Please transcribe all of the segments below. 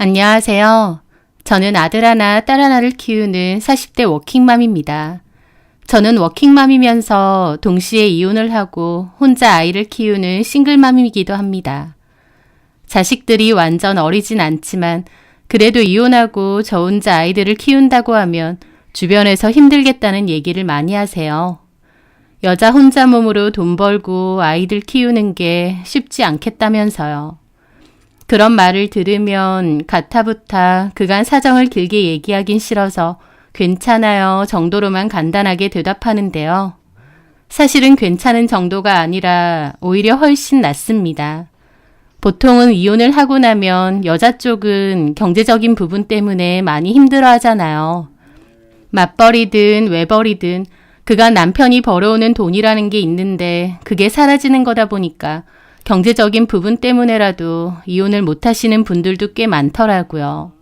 안녕하세요. 저는 아들 하나, 딸 하나를 키우는 40대 워킹맘입니다. 저는 워킹맘이면서 동시에 이혼을 하고 혼자 아이를 키우는 싱글맘이기도 합니다. 자식들이 완전 어리진 않지만 그래도 이혼하고 저 혼자 아이들을 키운다고 하면 주변에서 힘들겠다는 얘기를 많이 하세요. 여자 혼자 몸으로 돈 벌고 아이들 키우는 게 쉽지 않겠다면서요. 그런 말을 들으면 가타부타 그간 사정을 길게 얘기하긴 싫어서 괜찮아요 정도로만 간단하게 대답하는데요. 사실은 괜찮은 정도가 아니라 오히려 훨씬 낫습니다. 보통은 이혼을 하고 나면 여자 쪽은 경제적인 부분 때문에 많이 힘들어 하잖아요. 맞벌이든 외벌이든 그간 남편이 벌어오는 돈이라는 게 있는데 그게 사라지는 거다 보니까 경제적인 부분 때문에라도 이혼을 못 하시는 분들도 꽤 많더라고요.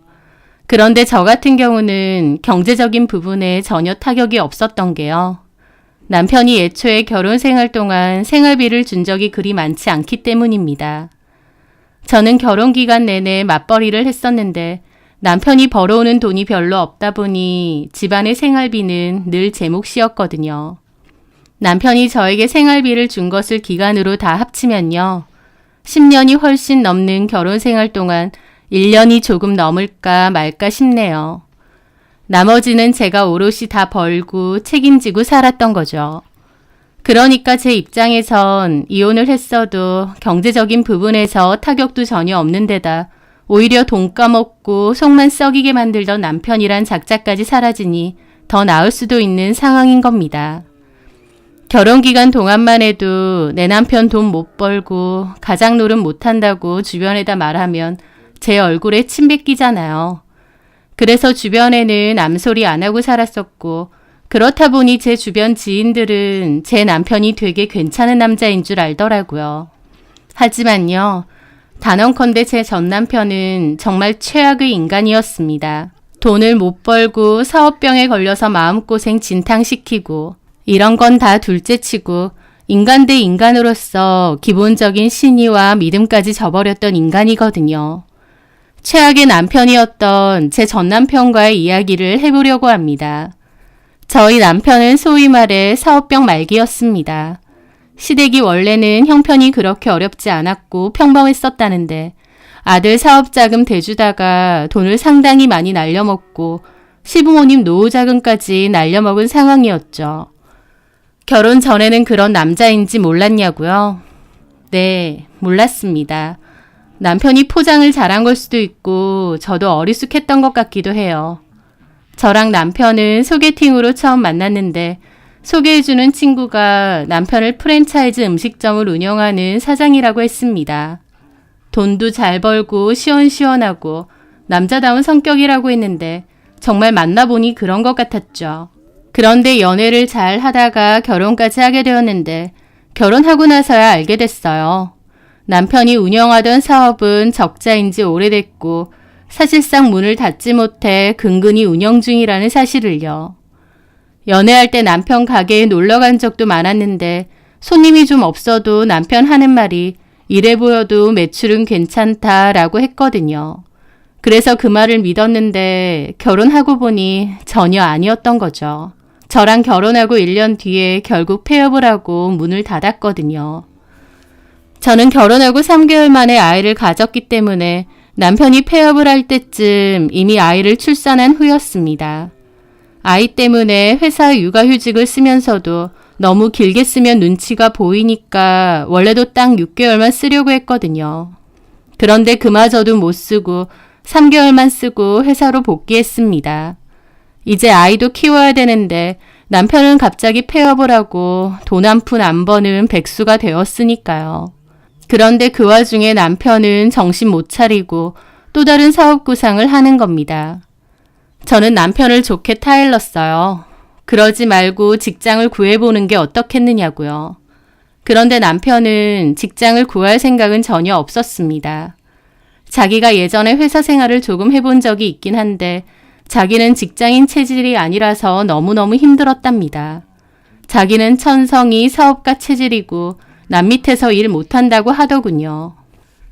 그런데 저 같은 경우는 경제적인 부분에 전혀 타격이 없었던 게요. 남편이 애초에 결혼 생활 동안 생활비를 준 적이 그리 많지 않기 때문입니다. 저는 결혼 기간 내내 맞벌이를 했었는데 남편이 벌어오는 돈이 별로 없다 보니 집안의 생활비는 늘 제 몫이었거든요. 남편이 저에게 생활비를 준 것을 기간으로 다 합치면요. 10년이 훨씬 넘는 결혼 생활 동안 1년이 조금 넘을까 말까 싶네요. 나머지는 제가 오롯이 다 벌고 책임지고 살았던 거죠. 그러니까 제 입장에선 이혼을 했어도 경제적인 부분에서 타격도 전혀 없는 데다 오히려 돈 까먹고 속만 썩이게 만들던 남편이란 작자까지 사라지니 더 나을 수도 있는 상황인 겁니다. 결혼 기간 동안만 해도 내 남편 돈 못 벌고 가장 노릇 못 한다고 주변에다 말하면 제 얼굴에 침 뱉기잖아요. 그래서 주변에는 암소리 안 하고 살았었고 그렇다 보니 제 주변 지인들은 제 남편이 되게 괜찮은 남자인 줄 알더라고요. 하지만요. 단언컨대 제 전 남편은 정말 최악의 인간이었습니다. 돈을 못 벌고 사업병에 걸려서 마음고생 진탕시키고 이런 건 다 둘째치고 인간 대 인간으로서 기본적인 신의와 믿음까지 저버렸던 인간이거든요. 최악의 남편이었던 제 전 남편과의 이야기를 해보려고 합니다. 저희 남편은 소위 말해 사업병 말기였습니다. 시댁이 원래는 형편이 그렇게 어렵지 않았고 평범했었다는데 아들 사업자금 대주다가 돈을 상당히 많이 날려먹고 시부모님 노후자금까지 날려먹은 상황이었죠. 결혼 전에는 그런 남자인지 몰랐냐고요? 네, 몰랐습니다. 남편이 포장을 잘한 걸 수도 있고 저도 어리숙했던 것 같기도 해요. 저랑 남편은 소개팅으로 처음 만났는데 소개해주는 친구가 남편을 프랜차이즈 음식점을 운영하는 사장이라고 했습니다. 돈도 잘 벌고 시원시원하고 남자다운 성격이라고 했는데 정말 만나보니 그런 것 같았죠. 그런데 연애를 잘 하다가 결혼까지 하게 되었는데 결혼하고 나서야 알게 됐어요. 남편이 운영하던 사업은 적자인 지 오래됐고 사실상 문을 닫지 못해 근근히 운영 중이라는 사실을요. 연애할 때 남편 가게에 놀러 간 적도 많았는데 손님이 좀 없어도 남편 하는 말이 이래 보여도 매출은 괜찮다라고 했거든요. 그래서 그 말을 믿었는데 결혼하고 보니 전혀 아니었던 거죠. 저랑 결혼하고 1년 뒤에 결국 폐업을 하고 문을 닫았거든요. 저는 결혼하고 3개월 만에 아이를 가졌기 때문에 남편이 폐업을 할 때쯤 이미 아이를 출산한 후였습니다. 아이 때문에 회사 육아휴직을 쓰면서도 너무 길게 쓰면 눈치가 보이니까 원래도 딱 6개월만 쓰려고 했거든요. 그런데 그마저도 못 쓰고 3개월만 쓰고 회사로 복귀했습니다. 이제 아이도 키워야 되는데 남편은 갑자기 폐업을 하고 돈 한 푼 안 버는 백수가 되었으니까요. 그런데 그 와중에 남편은 정신 못 차리고 또 다른 사업 구상을 하는 겁니다. 저는 남편을 좋게 타일렀어요. 그러지 말고 직장을 구해보는 게 어떻겠느냐고요. 그런데 남편은 직장을 구할 생각은 전혀 없었습니다. 자기가 예전에 회사 생활을 조금 해본 적이 있긴 한데 자기는 직장인 체질이 아니라서 너무너무 힘들었답니다. 자기는 천성이 사업가 체질이고 남 밑에서 일 못한다고 하더군요.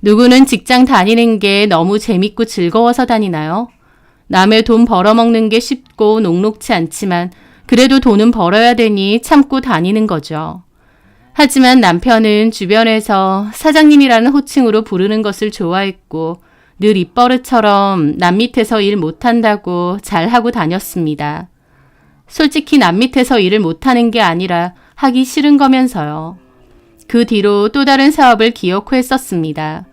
누구는 직장 다니는 게 너무 재밌고 즐거워서 다니나요? 남의 돈 벌어먹는 게 쉽고 녹록지 않지만 그래도 돈은 벌어야 되니 참고 다니는 거죠. 하지만 남편은 주변에서 사장님이라는 호칭으로 부르는 것을 좋아했고 늘 입버릇처럼 남 밑에서 일 못한다고 잘하고 다녔습니다. 솔직히 남 밑에서 일을 못하는 게 아니라 하기 싫은 거면서요. 그 뒤로 또 다른 사업을 기어코 했었습니다.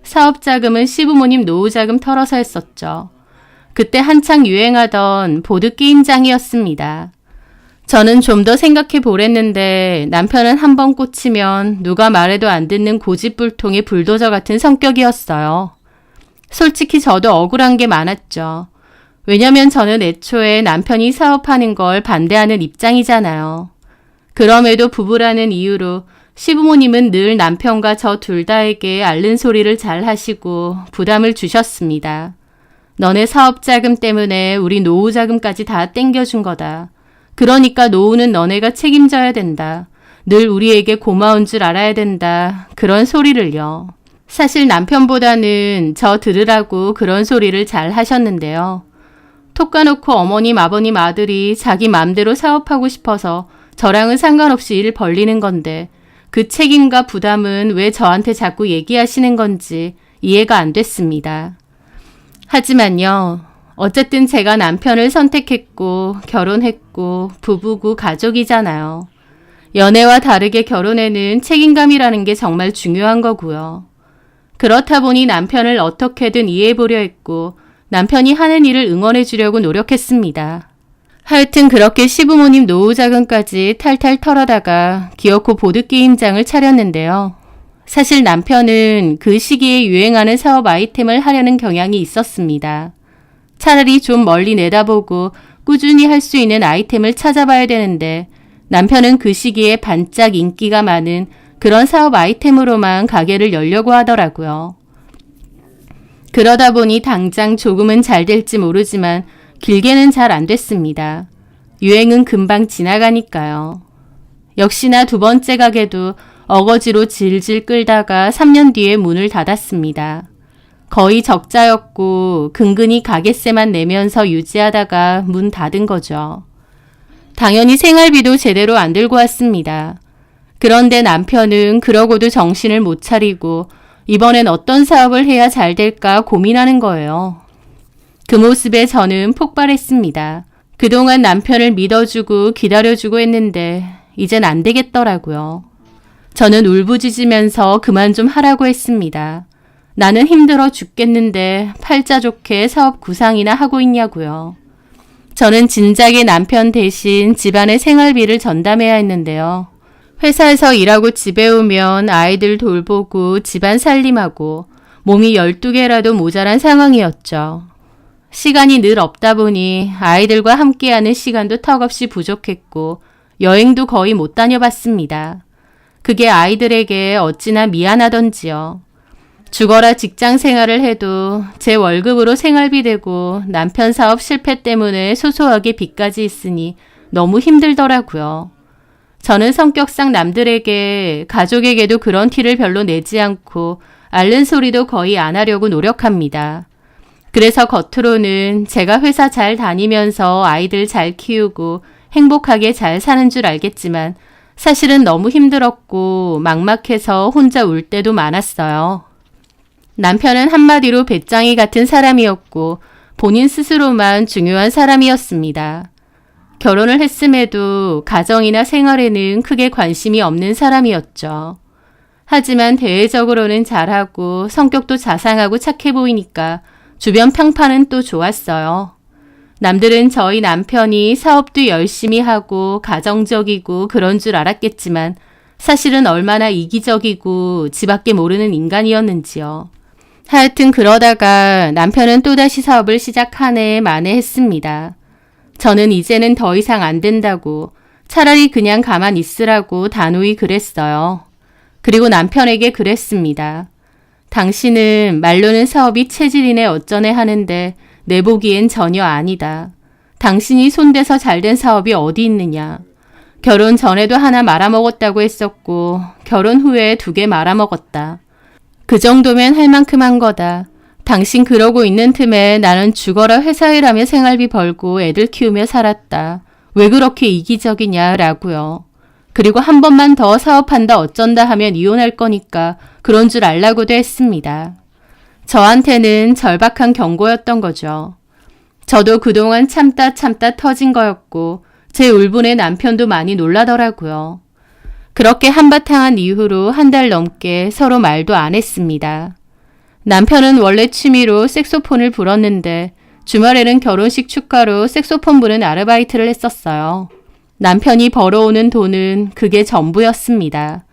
사업 자금은 시부모님 노후 자금 털어서 했었죠. 그때 한창 유행하던 보드게임장이었습니다. 저는 좀 더 생각해 보랬는데 남편은 한 번 꽂히면 누가 말해도 안 듣는 고집불통의 불도저 같은 성격이었어요. 솔직히 저도 억울한 게 많았죠. 왜냐면 저는 애초에 남편이 사업하는 걸 반대하는 입장이잖아요. 그럼에도 부부라는 이유로 시부모님은 늘 남편과 저 둘 다에게 앓는 소리를 잘 하시고 부담을 주셨습니다. 너네 사업 자금 때문에 우리 노후 자금까지 다 땡겨준 거다. 그러니까 노후는 너네가 책임져야 된다. 늘 우리에게 고마운 줄 알아야 된다. 그런 소리를요. 사실 남편보다는 저 들으라고 그런 소리를 잘 하셨는데요. 톡 까놓고 어머님, 아버님, 아들이 자기 맘대로 사업하고 싶어서 저랑은 상관없이 일 벌리는 건데 그 책임과 부담은 왜 저한테 자꾸 얘기하시는 건지 이해가 안 됐습니다. 하지만요. 어쨌든 제가 남편을 선택했고 결혼했고 부부고 가족이잖아요. 연애와 다르게 결혼에는 책임감이라는 게 정말 중요한 거고요. 그렇다 보니 남편을 어떻게든 이해해보려 했고 남편이 하는 일을 응원해 주려고 노력했습니다. 하여튼 그렇게 시부모님 노후 자금까지 탈탈 털어다가 기어코 보드게임장을 차렸는데요. 사실 남편은 그 시기에 유행하는 사업 아이템을 하려는 경향이 있었습니다. 차라리 좀 멀리 내다보고 꾸준히 할 수 있는 아이템을 찾아봐야 되는데 남편은 그 시기에 반짝 인기가 많은 그런 사업 아이템으로만 가게를 열려고 하더라고요. 그러다 보니 당장 조금은 잘 될지 모르지만 길게는 잘 안 됐습니다. 유행은 금방 지나가니까요. 역시나 두 번째 가게도 어거지로 질질 끌다가 3년 뒤에 문을 닫았습니다. 거의 적자였고 근근히 가게세만 내면서 유지하다가 문 닫은 거죠. 당연히 생활비도 제대로 안 들고 왔습니다. 그런데 남편은 그러고도 정신을 못 차리고 이번엔 어떤 사업을 해야 잘 될까 고민하는 거예요. 그 모습에 저는 폭발했습니다. 그동안 남편을 믿어주고 기다려주고 했는데 이젠 안 되겠더라고요. 저는 울부짖으면서 그만 좀 하라고 했습니다. 나는 힘들어 죽겠는데 팔자 좋게 사업 구상이나 하고 있냐고요. 저는 진작에 남편 대신 집안의 생활비를 전담해야 했는데요. 회사에서 일하고 집에 오면 아이들 돌보고 집안 살림하고 몸이 12개라도 모자란 상황이었죠. 시간이 늘 없다 보니 아이들과 함께하는 시간도 턱없이 부족했고 여행도 거의 못 다녀봤습니다. 그게 아이들에게 어찌나 미안하던지요. 죽어라 직장 생활을 해도 제 월급으로 생활비 되고 남편 사업 실패 때문에 소소하게 빚까지 있으니 너무 힘들더라고요. 저는 성격상 남들에게, 가족에게도 그런 티를 별로 내지 않고 앓는 소리도 거의 안 하려고 노력합니다. 그래서 겉으로는 제가 회사 잘 다니면서 아이들 잘 키우고 행복하게 잘 사는 줄 알겠지만 사실은 너무 힘들었고 막막해서 혼자 울 때도 많았어요. 남편은 한마디로 배짱이 같은 사람이었고 본인 스스로만 중요한 사람이었습니다. 결혼을 했음에도 가정이나 생활에는 크게 관심이 없는 사람이었죠. 하지만 대외적으로는 잘하고 성격도 자상하고 착해 보이니까 주변 평판은 또 좋았어요. 남들은 저희 남편이 사업도 열심히 하고 가정적이고 그런 줄 알았겠지만 사실은 얼마나 이기적이고 지밖에 모르는 인간이었는지요. 하여튼 그러다가 남편은 또다시 사업을 시작하네 마네 했습니다. 저는 이제는 더 이상 안 된다고 차라리 그냥 가만 있으라고 단호히 그랬어요. 그리고 남편에게 그랬습니다. 당신은 말로는 사업이 체질이네 어쩌네 하는데 내 보기엔 전혀 아니다. 당신이 손대서 잘된 사업이 어디 있느냐. 결혼 전에도 하나 말아먹었다고 했었고 결혼 후에 2개 말아먹었다. 그 정도면 할 만큼 한 거다. 당신 그러고 있는 틈에 나는 죽어라 회사 일하며 생활비 벌고 애들 키우며 살았다. 왜 그렇게 이기적이냐라고요. 그리고 한 번만 더 사업한다 어쩐다 하면 이혼할 거니까 그런 줄 알라고도 했습니다. 저한테는 절박한 경고였던 거죠. 저도 그동안 참다 터진 거였고 제 울분에 남편도 많이 놀라더라고요. 그렇게 한바탕 한 이후로 한 달 넘게 서로 말도 안 했습니다. 남편은 원래 취미로 색소폰을 불었는데 주말에는 결혼식 축가로 색소폰 부는 아르바이트를 했었어요. 남편이 벌어오는 돈은 그게 전부였습니다.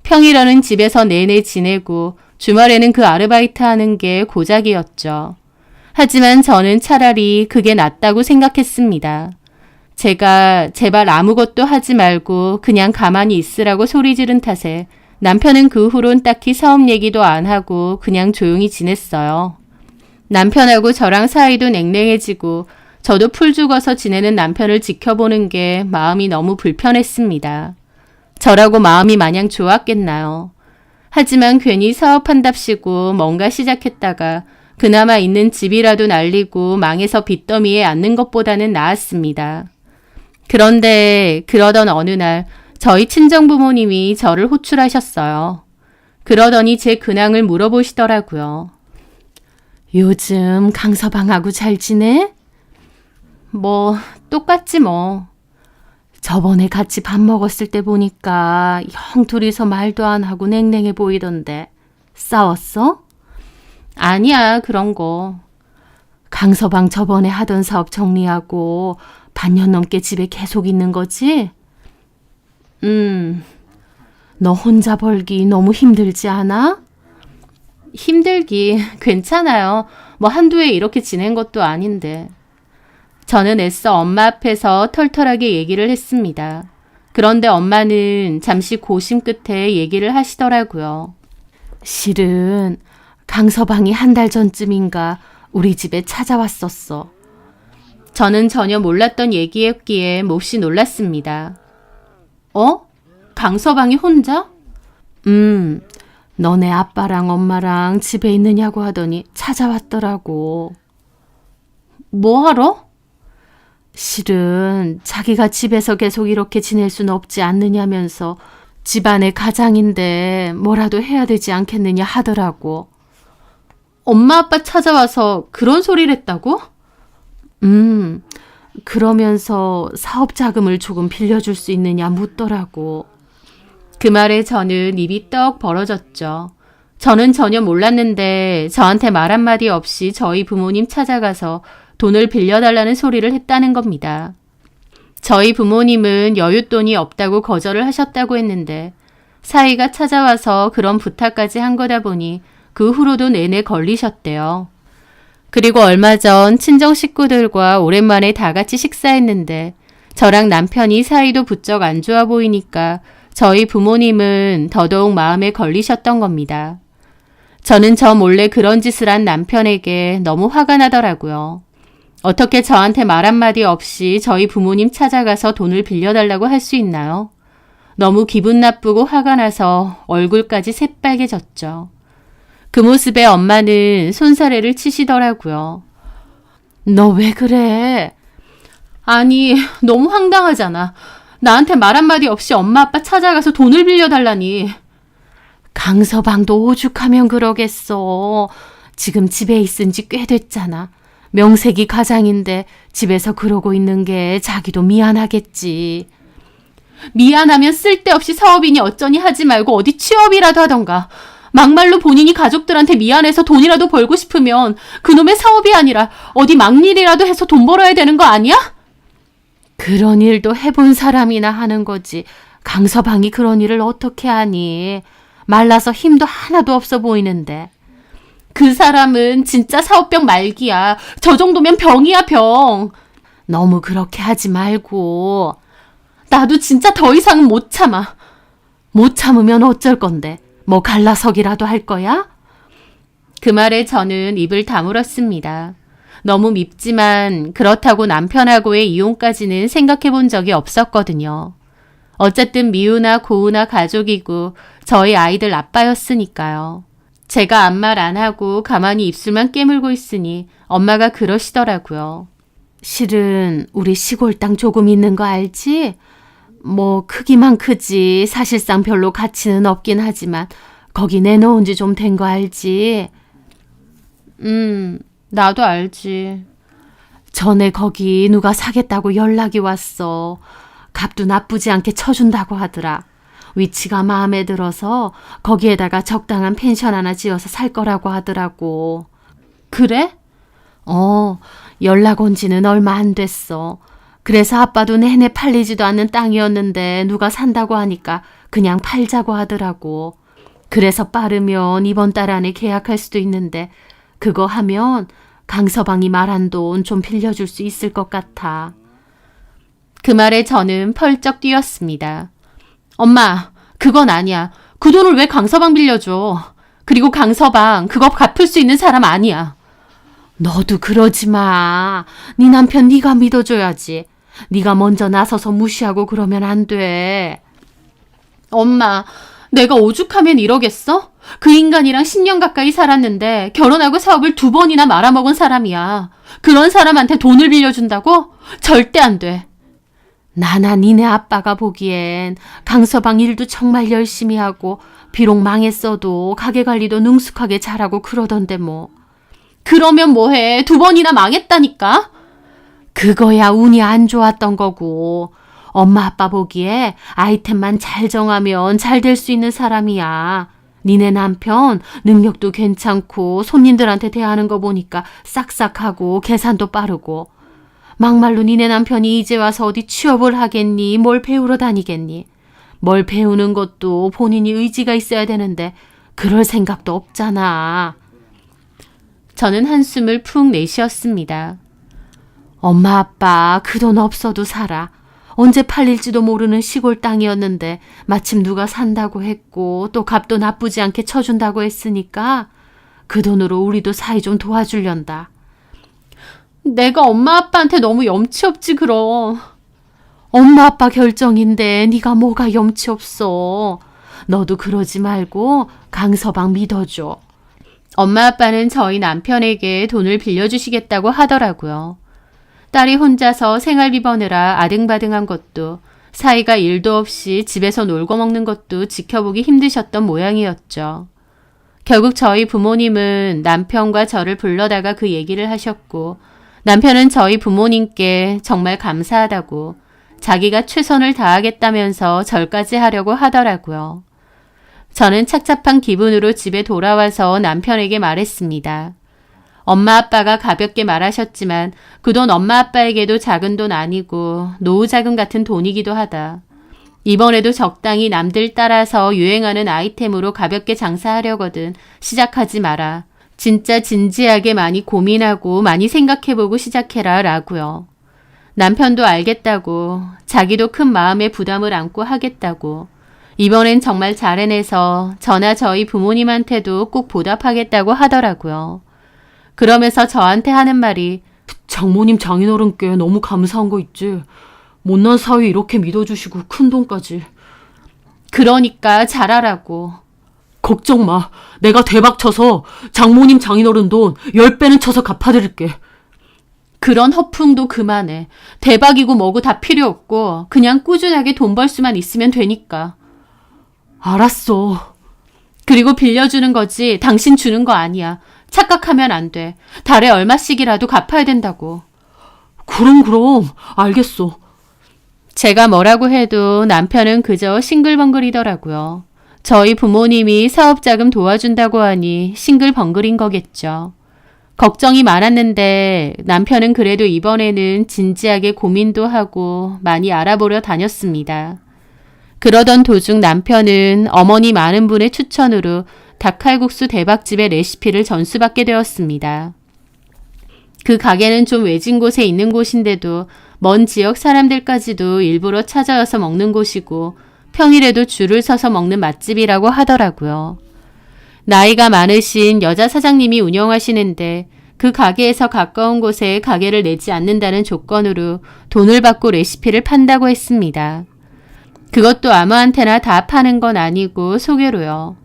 평일에는 집에서 내내 지내고 주말에는 그 아르바이트 하는 게 고작이었죠. 하지만 저는 차라리 그게 낫다고 생각했습니다. 제가 제발 아무것도 하지 말고 그냥 가만히 있으라고 소리 지른 탓에 남편은 그 후론 딱히 사업 얘기도 안 하고 그냥 조용히 지냈어요. 남편하고 저랑 사이도 냉랭해지고 저도 풀 죽어서 지내는 남편을 지켜보는 게 마음이 너무 불편했습니다. 저라고 마음이 마냥 좋았겠나요? 하지만 괜히 사업한답시고 뭔가 시작했다가 그나마 있는 집이라도 날리고 망해서 빚더미에 앉는 것보다는 나았습니다. 그런데 그러던 어느 날 저희 친정부모님이 저를 호출하셨어요. 그러더니 제 근황을 물어보시더라고요. 요즘 강서방하고 잘 지내? 뭐 똑같지 뭐. 저번에 같이 밥 먹었을 때 보니까 형 둘이서 말도 안 하고 냉랭해 보이던데 싸웠어? 아니야 그런 거. 강서방 저번에 하던 사업 정리하고 반년 넘게 집에 계속 있는 거지? 너 혼자 벌기 너무 힘들지 않아? 힘들기 괜찮아요. 뭐 한두 해 이렇게 지낸 것도 아닌데. 저는 애써 엄마 앞에서 털털하게 얘기를 했습니다. 그런데 엄마는 잠시 고심 끝에 얘기를 하시더라고요. 실은 강서방이 한 달 전쯤인가 우리 집에 찾아왔었어. 저는 전혀 몰랐던 얘기였기에 몹시 놀랐습니다. 강서방이 혼자? 너네 아빠랑 엄마랑 집에 있느냐고 하더니 찾아왔더라고. 뭐 하러? 실은 자기가 집에서 계속 이렇게 지낼 순 없지 않느냐면서 집안의 가장인데 뭐라도 해야 되지 않겠느냐 하더라고. 엄마 아빠 찾아와서 그런 소리를 했다고? 그러면서 사업 자금을 조금 빌려줄 수 있느냐 묻더라고. 그 말에 저는 입이 떡 벌어졌죠. 저는 전혀 몰랐는데 저한테 말 한마디 없이 저희 부모님 찾아가서 돈을 빌려달라는 소리를 했다는 겁니다. 저희 부모님은 여윳돈이 없다고 거절을 하셨다고 했는데 사이가 찾아와서 그런 부탁까지 한 거다 보니 그 후로도 내내 걸리셨대요. 그리고 얼마 전 친정 식구들과 오랜만에 다 같이 식사했는데 저랑 남편이 사이도 부쩍 안 좋아 보이니까 저희 부모님은 더더욱 마음에 걸리셨던 겁니다. 저는 저 몰래 그런 짓을 한 남편에게 너무 화가 나더라고요. 어떻게 저한테 말 한마디 없이 저희 부모님 찾아가서 돈을 빌려달라고 할 수 있나요? 너무 기분 나쁘고 화가 나서 얼굴까지 새빨개졌죠. 그 모습에 엄마는 손사래를 치시더라고요. 너 왜 그래? 아니, 너무 황당하잖아. 나한테 말 한마디 없이 엄마 아빠 찾아가서 돈을 빌려달라니. 강서방도 오죽하면 그러겠어. 지금 집에 있은 지 꽤 됐잖아. 명색이 가장인데 집에서 그러고 있는 게 자기도 미안하겠지. 미안하면 쓸데없이 사업이니 어쩌니 하지 말고 어디 취업이라도 하던가. 막말로 본인이 가족들한테 미안해서 돈이라도 벌고 싶으면 그놈의 사업이 아니라 어디 막일이라도 해서 돈 벌어야 되는 거 아니야? 그런 일도 해본 사람이나 하는 거지. 강서방이 그런 일을 어떻게 하니? 말라서 힘도 하나도 없어 보이는데. 그 사람은 진짜 사업병 말기야. 저 정도면 병이야, 병. 너무 그렇게 하지 말고. 나도 진짜 더 이상은 못 참아. 못 참으면 어쩔 건데. 뭐 갈라서기라도 할 거야? 그 말에 저는 입을 다물었습니다. 너무 밉지만 그렇다고 남편하고의 이혼까지는 생각해 본 적이 없었거든요. 어쨌든 미우나 고우나 가족이고 저희 아이들 아빠였으니까요. 제가 아무 말 안 하고 가만히 입술만 깨물고 있으니 엄마가 그러시더라고요. 실은 우리 시골 땅 조금 있는 거 알지? 뭐 크기만 크지 사실상 별로 가치는 없긴 하지만 거기 내놓은 지 좀 된 거 알지? 나도 알지. 전에 거기 누가 사겠다고 연락이 왔어. 값도 나쁘지 않게 쳐준다고 하더라. 위치가 마음에 들어서 거기에다가 적당한 펜션 하나 지어서 살 거라고 하더라고. 그래? 연락 온 지는 얼마 안 됐어. 그래서 아빠도 내내 팔리지도 않는 땅이었는데 누가 산다고 하니까 그냥 팔자고 하더라고. 그래서 빠르면 이번 달 안에 계약할 수도 있는데 그거 하면 강서방이 말한 돈 좀 빌려줄 수 있을 것 같아. 그 말에 저는 펄쩍 뛰었습니다. 엄마, 그건 아니야. 그 돈을 왜 강서방 빌려줘? 그리고 강서방 그거 갚을 수 있는 사람 아니야. 너도 그러지 마. 네 남편 네가 믿어줘야지. 네가 먼저 나서서 무시하고 그러면 안 돼. 엄마, 내가 오죽하면 이러겠어? 그 인간이랑 10년 가까이 살았는데 결혼하고 사업을 2번이나 말아먹은 사람이야. 그런 사람한테 돈을 빌려준다고? 절대 안 돼. 나나 니네 아빠가 보기엔 강서방 일도 정말 열심히 하고 비록 망했어도 가게 관리도 능숙하게 잘하고 그러던데 뭐. 그러면 뭐해? 2번이나 망했다니까? 그거야 운이 안 좋았던 거고. 엄마 아빠 보기에 아이템만 잘 정하면 잘 될 수 있는 사람이야. 니네 남편 능력도 괜찮고 손님들한테 대하는 거 보니까 싹싹하고 계산도 빠르고. 막말로 니네 남편이 이제 와서 어디 취업을 하겠니? 뭘 배우러 다니겠니? 뭘 배우는 것도 본인이 의지가 있어야 되는데 그럴 생각도 없잖아. 저는 한숨을 푹 내쉬었습니다. 엄마 아빠 그 돈 없어도 살아. 언제 팔릴지도 모르는 시골 땅이었는데 마침 누가 산다고 했고 또 값도 나쁘지 않게 쳐준다고 했으니까 그 돈으로 우리도 사이 좀 도와주련다. 내가 엄마 아빠한테 너무 염치 없지 그럼. 엄마 아빠 결정인데 네가 뭐가 염치 없어. 너도 그러지 말고 강서방 믿어줘. 엄마 아빠는 저희 남편에게 돈을 빌려주시겠다고 하더라고요. 딸이 혼자서 생활비 버느라 아등바등한 것도 사이가 일도 없이 집에서 놀고 먹는 것도 지켜보기 힘드셨던 모양이었죠. 결국 저희 부모님은 남편과 저를 불러다가 그 얘기를 하셨고 남편은 저희 부모님께 정말 감사하다고 자기가 최선을 다하겠다면서 절까지 하려고 하더라고요. 저는 착잡한 기분으로 집에 돌아와서 남편에게 말했습니다. 엄마 아빠가 가볍게 말하셨지만 그 돈 엄마 아빠에게도 작은 돈 아니고 노후자금 같은 돈이기도 하다. 이번에도 적당히 남들 따라서 유행하는 아이템으로 가볍게 장사하려거든 시작하지 마라. 진짜 진지하게 많이 고민하고 많이 생각해보고 시작해라 라고요. 남편도 알겠다고 자기도 큰 마음의 부담을 안고 하겠다고 이번엔 정말 잘 해내서 저나 저희 부모님한테도 꼭 보답하겠다고 하더라고요. 그러면서 저한테 하는 말이 장모님 장인어른께 너무 감사한 거 있지. 못난 사위 이렇게 믿어주시고 큰 돈까지. 그러니까 잘하라고. 걱정 마. 내가 대박 쳐서 장모님 장인어른 돈 10배는 쳐서 갚아드릴게. 그런 허풍도 그만해. 대박이고 뭐고 다 필요 없고 그냥 꾸준하게 돈 벌 수만 있으면 되니까. 알았어. 그리고 빌려주는 거지 당신 주는 거 아니야. 착각하면 안 돼. 달에 얼마씩이라도 갚아야 된다고. 그럼 알겠어. 제가 뭐라고 해도 남편은 그저 싱글벙글이더라고요. 저희 부모님이 사업자금 도와준다고 하니 싱글벙글인 거겠죠. 걱정이 많았는데 남편은 그래도 이번에는 진지하게 고민도 하고 많이 알아보려 다녔습니다. 그러던 도중 남편은 어머니 많은 분의 추천으로 닭칼국수 대박집의 레시피를 전수받게 되었습니다. 그 가게는 좀 외진 곳에 있는 곳인데도 먼 지역 사람들까지도 일부러 찾아와서 먹는 곳이고 평일에도 줄을 서서 먹는 맛집이라고 하더라고요. 나이가 많으신 여자 사장님이 운영하시는데 그 가게에서 가까운 곳에 가게를 내지 않는다는 조건으로 돈을 받고 레시피를 판다고 했습니다. 그것도 아무한테나 다 파는 건 아니고 소개로요.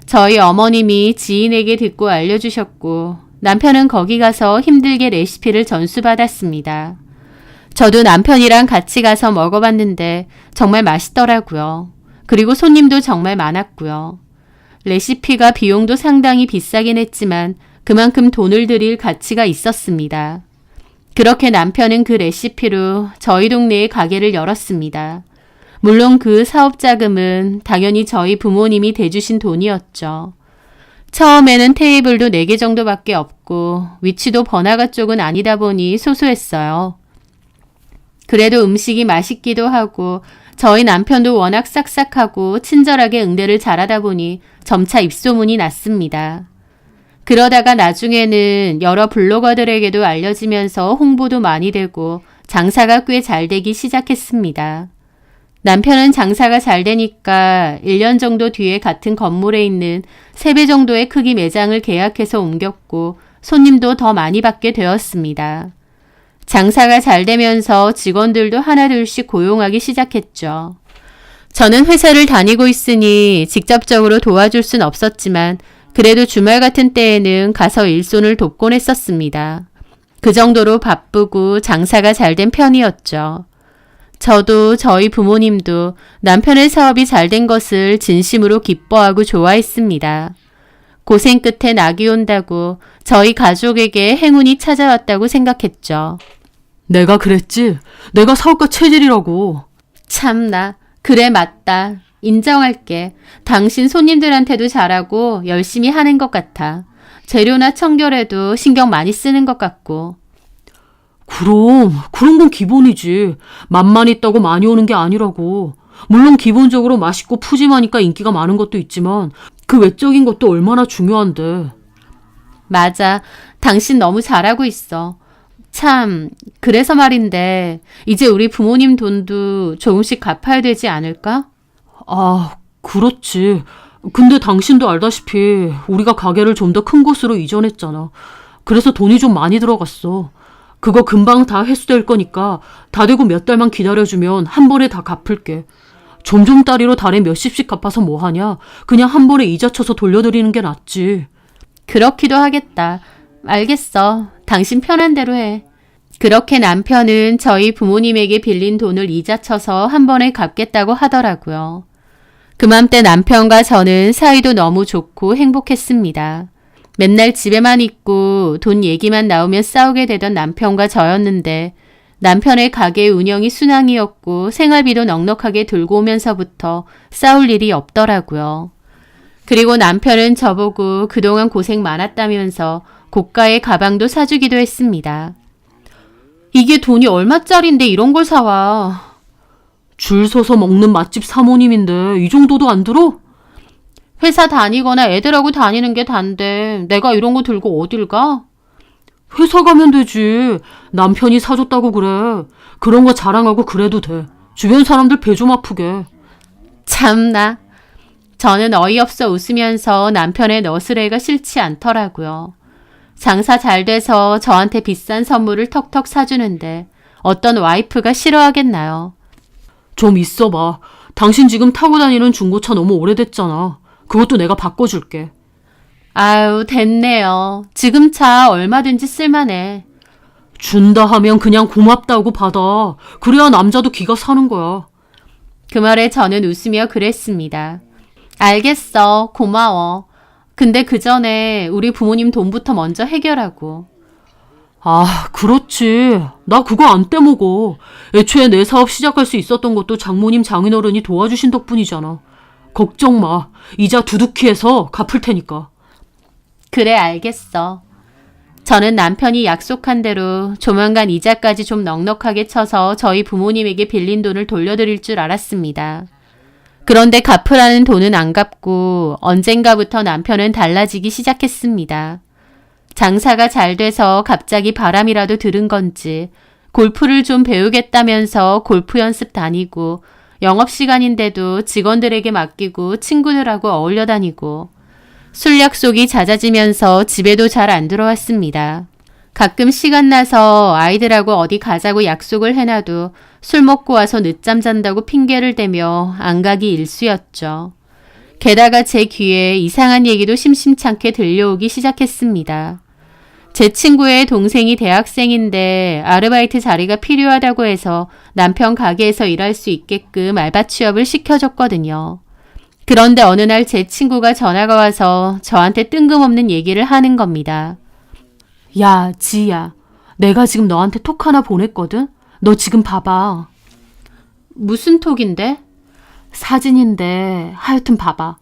저희 어머님이 지인에게 듣고 알려주셨고 남편은 거기 가서 힘들게 레시피를 전수받았습니다. 저도 남편이랑 같이 가서 먹어봤는데 정말 맛있더라고요. 그리고 손님도 정말 많았고요. 레시피가 비용도 상당히 비싸긴 했지만 그만큼 돈을 들일 가치가 있었습니다. 그렇게 남편은 그 레시피로 저희 동네에 가게를 열었습니다. 물론 그 사업 자금은 당연히 저희 부모님이 대주신 돈이었죠. 처음에는 테이블도 4개 정도밖에 없고 위치도 번화가 쪽은 아니다 보니 소소했어요. 그래도 음식이 맛있기도 하고 저희 남편도 워낙 싹싹하고 친절하게 응대를 잘하다 보니 점차 입소문이 났습니다. 그러다가 나중에는 여러 블로거들에게도 알려지면서 홍보도 많이 되고 장사가 꽤 잘 되기 시작했습니다. 남편은 장사가 잘 되니까 1년 정도 뒤에 같은 건물에 있는 3배 정도의 크기 매장을 계약해서 옮겼고 손님도 더 많이 받게 되었습니다. 장사가 잘 되면서 직원들도 하나둘씩 고용하기 시작했죠. 저는 회사를 다니고 있으니 직접적으로 도와줄 순 없었지만 그래도 주말 같은 때에는 가서 일손을 돕곤 했었습니다. 그 정도로 바쁘고 장사가 잘 된 편이었죠. 저도 저희 부모님도 남편의 사업이 잘 된 것을 진심으로 기뻐하고 좋아했습니다. 고생 끝에 낙이 온다고 저희 가족에게 행운이 찾아왔다고 생각했죠. 내가 그랬지? 내가 사업가 체질이라고. 참나, 그래 맞다. 인정할게. 당신 손님들한테도 잘하고 열심히 하는 것 같아. 재료나 청결에도 신경 많이 쓰는 것 같고. 그럼 그런 건 기본이지. 맛만 있다고 많이 오는 게 아니라고. 물론 기본적으로 맛있고 푸짐하니까 인기가 많은 것도 있지만 그 외적인 것도 얼마나 중요한데. 맞아. 당신 너무 잘하고 있어. 참, 그래서 말인데 이제 우리 부모님 돈도 조금씩 갚아야 되지 않을까? 아, 그렇지. 근데 당신도 알다시피 우리가 가게를 좀 더 큰 곳으로 이전했잖아. 그래서 돈이 좀 많이 들어갔어. 그거 금방 다 회수될 거니까 다 되고 몇 달만 기다려주면 한 번에 다 갚을게. 좀좀따리로 달에 몇십씩 갚아서 뭐하냐. 그냥 한 번에 이자 쳐서 돌려드리는 게 낫지. 그렇기도 하겠다. 알겠어. 당신 편한 대로 해. 그렇게 남편은 저희 부모님에게 빌린 돈을 이자 쳐서 한 번에 갚겠다고 하더라고요. 그맘때 남편과 저는 사이도 너무 좋고 행복했습니다. 맨날 집에만 있고 돈 얘기만 나오면 싸우게 되던 남편과 저였는데 남편의 가게 운영이 순항이었고 생활비도 넉넉하게 들고 오면서부터 싸울 일이 없더라고요. 그리고 남편은 저보고 그동안 고생 많았다면서 고가의 가방도 사주기도 했습니다. 이게 돈이 얼마짜린데 이런 걸 사와. 줄 서서 먹는 맛집 사모님인데 이 정도도 안 들어? 회사 다니거나 애들하고 다니는 게 단데 내가 이런 거 들고 어딜 가? 회사 가면 되지. 남편이 사줬다고 그래. 그런 거 자랑하고 그래도 돼. 주변 사람들 배 좀 아프게. 참나. 저는 어이없어 웃으면서 남편의 너스레가 싫지 않더라고요. 장사 잘 돼서 저한테 비싼 선물을 턱턱 사주는데 어떤 와이프가 싫어하겠나요? 좀 있어봐. 당신 지금 타고 다니는 중고차 너무 오래됐잖아. 그것도 내가 바꿔줄게. 아유, 됐네요. 지금 차 얼마든지 쓸만해. 준다 하면 그냥 고맙다고 받아. 그래야 남자도 기가 사는 거야. 그 말에 저는 웃으며 그랬습니다. 알겠어. 고마워. 근데 그 전에 우리 부모님 돈부터 먼저 해결하고. 아, 그렇지. 나 그거 안 떼먹어. 애초에 내 사업 시작할 수 있었던 것도 장모님 장인어른이 도와주신 덕분이잖아. 걱정 마. 이자 두둑히 해서 갚을 테니까. 그래, 알겠어. 저는 남편이 약속한 대로 조만간 이자까지 좀 넉넉하게 쳐서 저희 부모님에게 빌린 돈을 돌려드릴 줄 알았습니다. 그런데 갚으라는 돈은 안 갚고 언젠가부터 남편은 달라지기 시작했습니다. 장사가 잘 돼서 갑자기 바람이라도 들은 건지 골프를 좀 배우겠다면서 골프 연습 다니고 영업시간인데도 직원들에게 맡기고 친구들하고 어울려 다니고 술 약속이 잦아지면서 집에도 잘 안 들어왔습니다. 가끔 시간 나서 아이들하고 어디 가자고 약속을 해놔도 술 먹고 와서 늦잠 잔다고 핑계를 대며 안 가기 일쑤였죠. 게다가 제 귀에 이상한 얘기도 심심찮게 들려오기 시작했습니다. 제 친구의 동생이 대학생인데 아르바이트 자리가 필요하다고 해서 남편 가게에서 일할 수 있게끔 알바 취업을 시켜줬거든요. 그런데 어느 날 제 친구가 전화가 와서 저한테 뜬금없는 얘기를 하는 겁니다. 야, 지희야. 내가 지금 너한테 톡 하나 보냈거든? 너 지금 봐봐. 무슨 톡인데? 사진인데 하여튼 봐봐.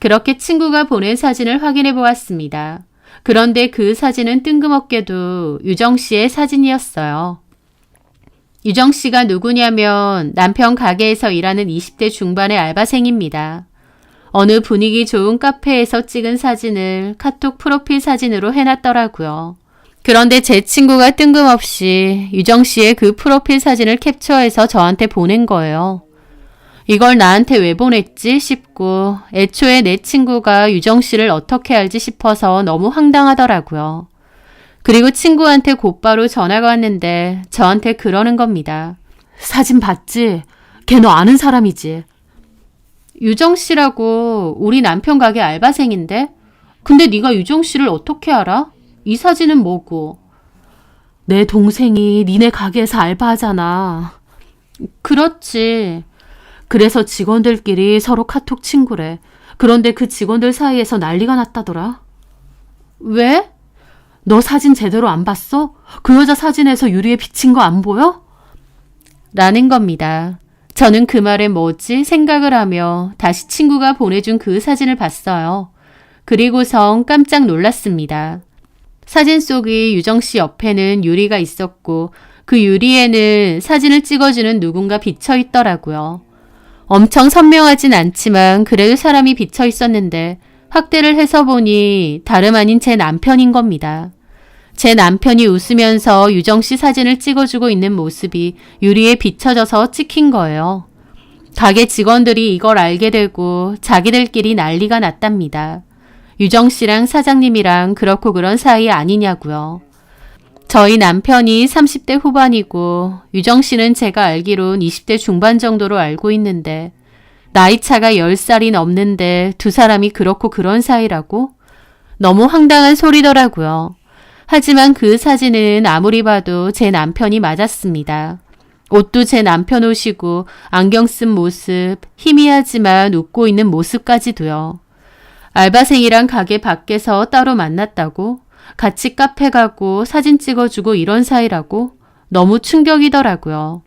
그렇게 친구가 보낸 사진을 확인해 보았습니다. 그런데 그 사진은 뜬금없게도 유정 씨의 사진이었어요. 유정 씨가 누구냐면 남편 가게에서 일하는 20대 중반의 알바생입니다. 어느 분위기 좋은 카페에서 찍은 사진을 카톡 프로필 사진으로 해놨더라고요. 그런데 제 친구가 뜬금없이 유정 씨의 그 프로필 사진을 캡처해서 저한테 보낸 거예요. 이걸 나한테 왜 보냈지 싶고 애초에 내 친구가 유정 씨를 어떻게 알지 싶어서 너무 황당하더라고요. 그리고 친구한테 곧바로 전화가 왔는데 저한테 그러는 겁니다. 사진 봤지? 걔 너 아는 사람이지? 유정 씨라고 우리 남편 가게 알바생인데? 근데 네가 유정 씨를 어떻게 알아? 이 사진은 뭐고? 내 동생이 니네 가게에서 알바하잖아. 그렇지. 그래서 직원들끼리 서로 카톡 친구래. 그런데 그 직원들 사이에서 난리가 났다더라. 왜? 너 사진 제대로 안 봤어? 그 여자 사진에서 유리에 비친 거 안 보여? 라는 겁니다. 저는 그 말에 뭐지 생각을 하며 다시 친구가 보내준 그 사진을 봤어요. 그리고선 깜짝 놀랐습니다. 사진 속의 유정 씨 옆에는 유리가 있었고 그 유리에는 사진을 찍어주는 누군가 비쳐 있더라고요. 엄청 선명하진 않지만 그래도 사람이 비쳐 있었는데 확대를 해서 보니 다름 아닌 제 남편인 겁니다. 제 남편이 웃으면서 유정 씨 사진을 찍어주고 있는 모습이 유리에 비춰져서 찍힌 거예요. 가게 직원들이 이걸 알게 되고 자기들끼리 난리가 났답니다. 유정 씨랑 사장님이랑 그렇고 그런 사이 아니냐고요. 저희 남편이 30대 후반이고 유정 씨는 제가 알기론 20대 중반 정도로 알고 있는데 나이 차가 10살이 넘는데 두 사람이 그렇고 그런 사이라고? 너무 황당한 소리더라고요. 하지만 그 사진은 아무리 봐도 제 남편이 맞았습니다. 옷도 제 남편 옷이고 안경 쓴 모습, 희미하지만 웃고 있는 모습까지도요. 알바생이랑 가게 밖에서 따로 만났다고? 같이 카페 가고 사진 찍어주고 이런 사이라고? 너무 충격이더라고요.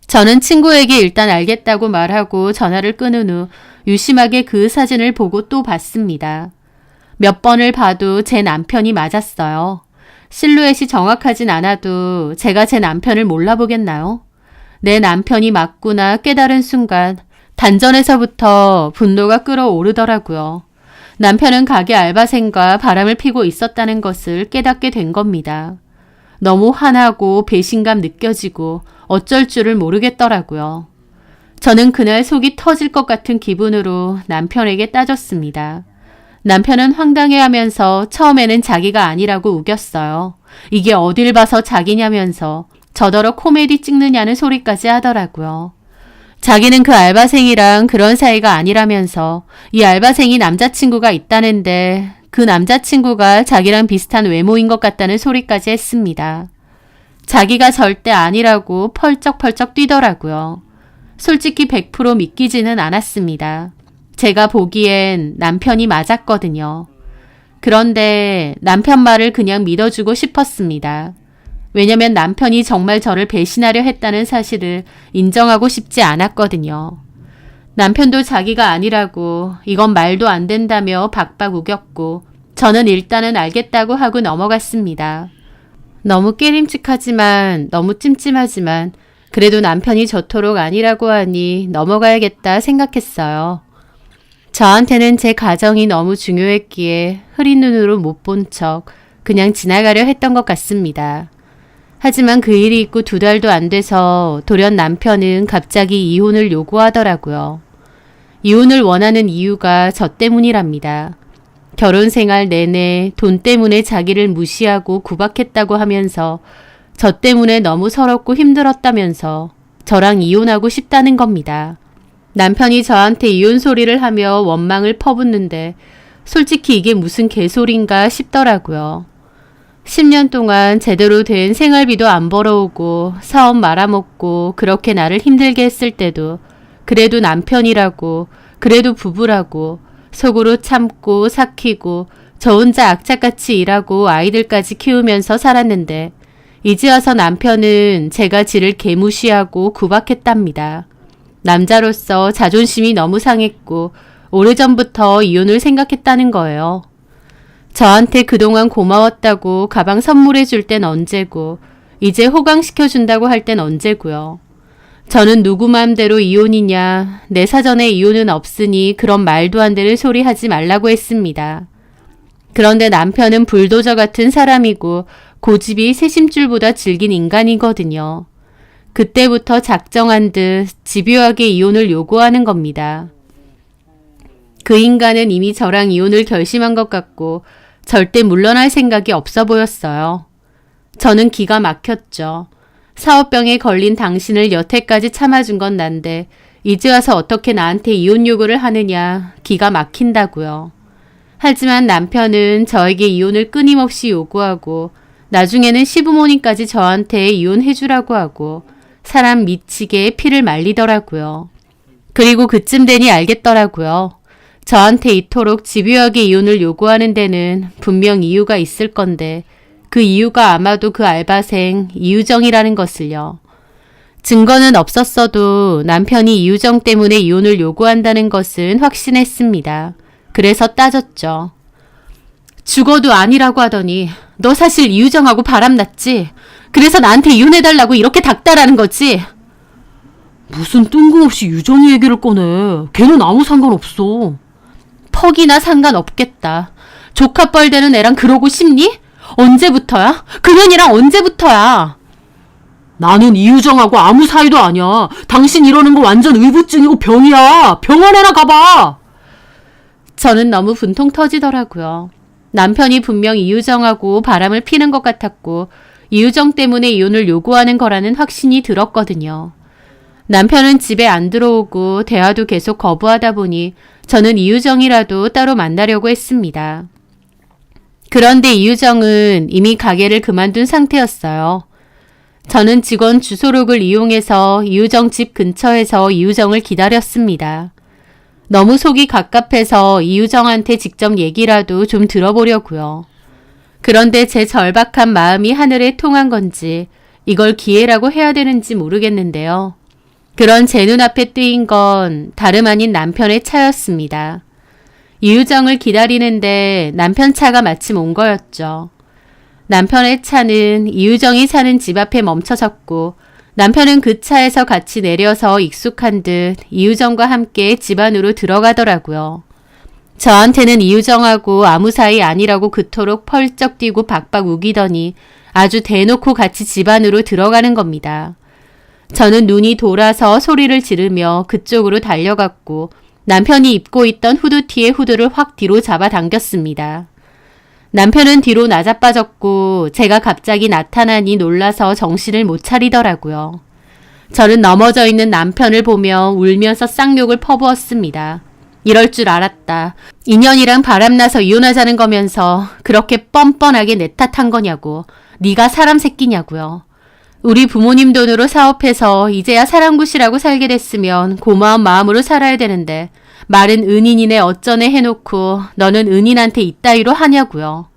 저는 친구에게 일단 알겠다고 말하고 전화를 끊은 후 유심하게 그 사진을 보고 또 봤습니다. 몇 번을 봐도 제 남편이 맞았어요. 실루엣이 정확하진 않아도 제가 제 남편을 몰라보겠나요? 내 남편이 맞구나 깨달은 순간 단전에서부터 분노가 끓어오르더라고요. 남편은 가게 알바생과 바람을 피고 있었다는 것을 깨닫게 된 겁니다. 너무 화나고 배신감 느껴지고 어쩔 줄을 모르겠더라고요. 저는 그날 속이 터질 것 같은 기분으로 남편에게 따졌습니다. 남편은 황당해하면서 처음에는 자기가 아니라고 우겼어요. 이게 어딜 봐서 자기냐면서 저더러 코미디 찍느냐는 소리까지 하더라고요. 자기는 그 알바생이랑 그런 사이가 아니라면서 이 알바생이 남자친구가 있다는데 그 남자친구가 자기랑 비슷한 외모인 것 같다는 소리까지 했습니다. 자기가 절대 아니라고 펄쩍펄쩍 뛰더라고요. 솔직히 100% 믿기지는 않았습니다. 제가 보기엔 남편이 맞았거든요. 그런데 남편 말을 그냥 믿어주고 싶었습니다. 왜냐면 남편이 정말 저를 배신하려 했다는 사실을 인정하고 싶지 않았거든요. 남편도 자기가 아니라고 이건 말도 안 된다며 박박 우겼고 저는 일단은 알겠다고 하고 넘어갔습니다. 너무 깨림칙하지만 너무 찜찜하지만 그래도 남편이 저토록 아니라고 하니 넘어가야겠다 생각했어요. 저한테는 제 가정이 너무 중요했기에 흐린 눈으로 못 본 척 그냥 지나가려 했던 것 같습니다. 하지만 그 일이 있고 2달도 안 돼서 돌연 남편은 갑자기 이혼을 요구하더라고요. 이혼을 원하는 이유가 저 때문이랍니다. 결혼 생활 내내 돈 때문에 자기를 무시하고 구박했다고 하면서 저 때문에 너무 서럽고 힘들었다면서 저랑 이혼하고 싶다는 겁니다. 남편이 저한테 이혼 소리를 하며 원망을 퍼붓는데 솔직히 이게 무슨 개소린가 싶더라고요. 10년 동안 제대로 된 생활비도 안 벌어오고 사업 말아먹고 그렇게 나를 힘들게 했을 때도 그래도 남편이라고 그래도 부부라고 속으로 참고 삭히고 저 혼자 악착같이 일하고 아이들까지 키우면서 살았는데 이제 와서 남편은 제가 지를 개무시하고 구박했답니다. 남자로서 자존심이 너무 상했고 오래전부터 이혼을 생각했다는 거예요. 저한테 그동안 고마웠다고 가방 선물해 줄 땐 언제고 이제 호강시켜 준다고 할 땐 언제고요. 저는 누구 마음대로 이혼이냐, 내 사전에 이혼은 없으니 그런 말도 안 되는 소리 하지 말라고 했습니다. 그런데 남편은 불도저 같은 사람이고 고집이 새심줄보다 질긴 인간이거든요. 그때부터 작정한 듯 집요하게 이혼을 요구하는 겁니다. 그 인간은 이미 저랑 이혼을 결심한 것 같고 절대 물러날 생각이 없어 보였어요. 저는 기가 막혔죠. 사업병에 걸린 당신을 여태까지 참아준 건 난데 이제 와서 어떻게 나한테 이혼 요구를 하느냐 기가 막힌다고요. 하지만 남편은 저에게 이혼을 끊임없이 요구하고 나중에는 시부모님까지 저한테 이혼해주라고 하고 사람 미치게 피를 말리더라고요. 그리고 그쯤 되니 알겠더라고요. 저한테 이토록 집요하게 이혼을 요구하는 데는 분명 이유가 있을 건데 그 이유가 아마도 그 알바생 이유정이라는 것을요. 증거는 없었어도 남편이 이유정 때문에 이혼을 요구한다는 것은 확신했습니다. 그래서 따졌죠. 죽어도 아니라고 하더니 너 사실 이유정하고 바람났지? 그래서 나한테 이혼해달라고 이렇게 닥달하는 거지? 무슨 뜬금없이 유정이 얘기를 꺼내. 걔는 아무 상관없어. 퍽이나 상관없겠다. 조카뻘 되는 애랑 그러고 싶니? 언제부터야? 그년이랑 언제부터야? 나는 이유정하고 아무 사이도 아니야. 당신 이러는 거 완전 의부증이고 병이야. 병원에나 가봐. 저는 너무 분통 터지더라고요. 남편이 분명 이유정하고 바람을 피는 것 같았고 이유정 때문에 이혼을 요구하는 거라는 확신이 들었거든요. 남편은 집에 안 들어오고 대화도 계속 거부하다 보니 저는 이유정이라도 따로 만나려고 했습니다. 그런데 이유정은 이미 가게를 그만둔 상태였어요. 저는 직원 주소록을 이용해서 이유정 집 근처에서 이유정을 기다렸습니다. 너무 속이 갑갑해서 이유정한테 직접 얘기라도 좀 들어보려고요. 그런데 제 절박한 마음이 하늘에 통한 건지 이걸 기회라고 해야 되는지 모르겠는데요. 그런 제 눈앞에 뜨인 건 다름 아닌 남편의 차였습니다. 이유정을 기다리는데 남편 차가 마침 온 거였죠. 남편의 차는 이유정이 사는 집 앞에 멈춰섰고 남편은 그 차에서 같이 내려서 익숙한 듯 이유정과 함께 집 안으로 들어가더라고요. 저한테는 이유정하고 아무 사이 아니라고 그토록 펄쩍 뛰고 박박 우기더니 아주 대놓고 같이 집 안으로 들어가는 겁니다. 저는 눈이 돌아서 소리를 지르며 그쪽으로 달려갔고 남편이 입고 있던 후드티의 후드를 확 뒤로 잡아당겼습니다. 남편은 뒤로 나자빠졌고 제가 갑자기 나타나니 놀라서 정신을 못 차리더라고요. 저는 넘어져 있는 남편을 보며 울면서 쌍욕을 퍼부었습니다. 이럴 줄 알았다. 인연이랑 바람나서 이혼하자는 거면서 그렇게 뻔뻔하게 내 탓한 거냐고. 네가 사람 새끼냐고요. 우리 부모님 돈으로 사업해서 이제야 사랑굿이라고 살게 됐으면 고마운 마음으로 살아야 되는데 말은 은인이네 어쩌네 해놓고 너는 은인한테 이따위로 하냐고요.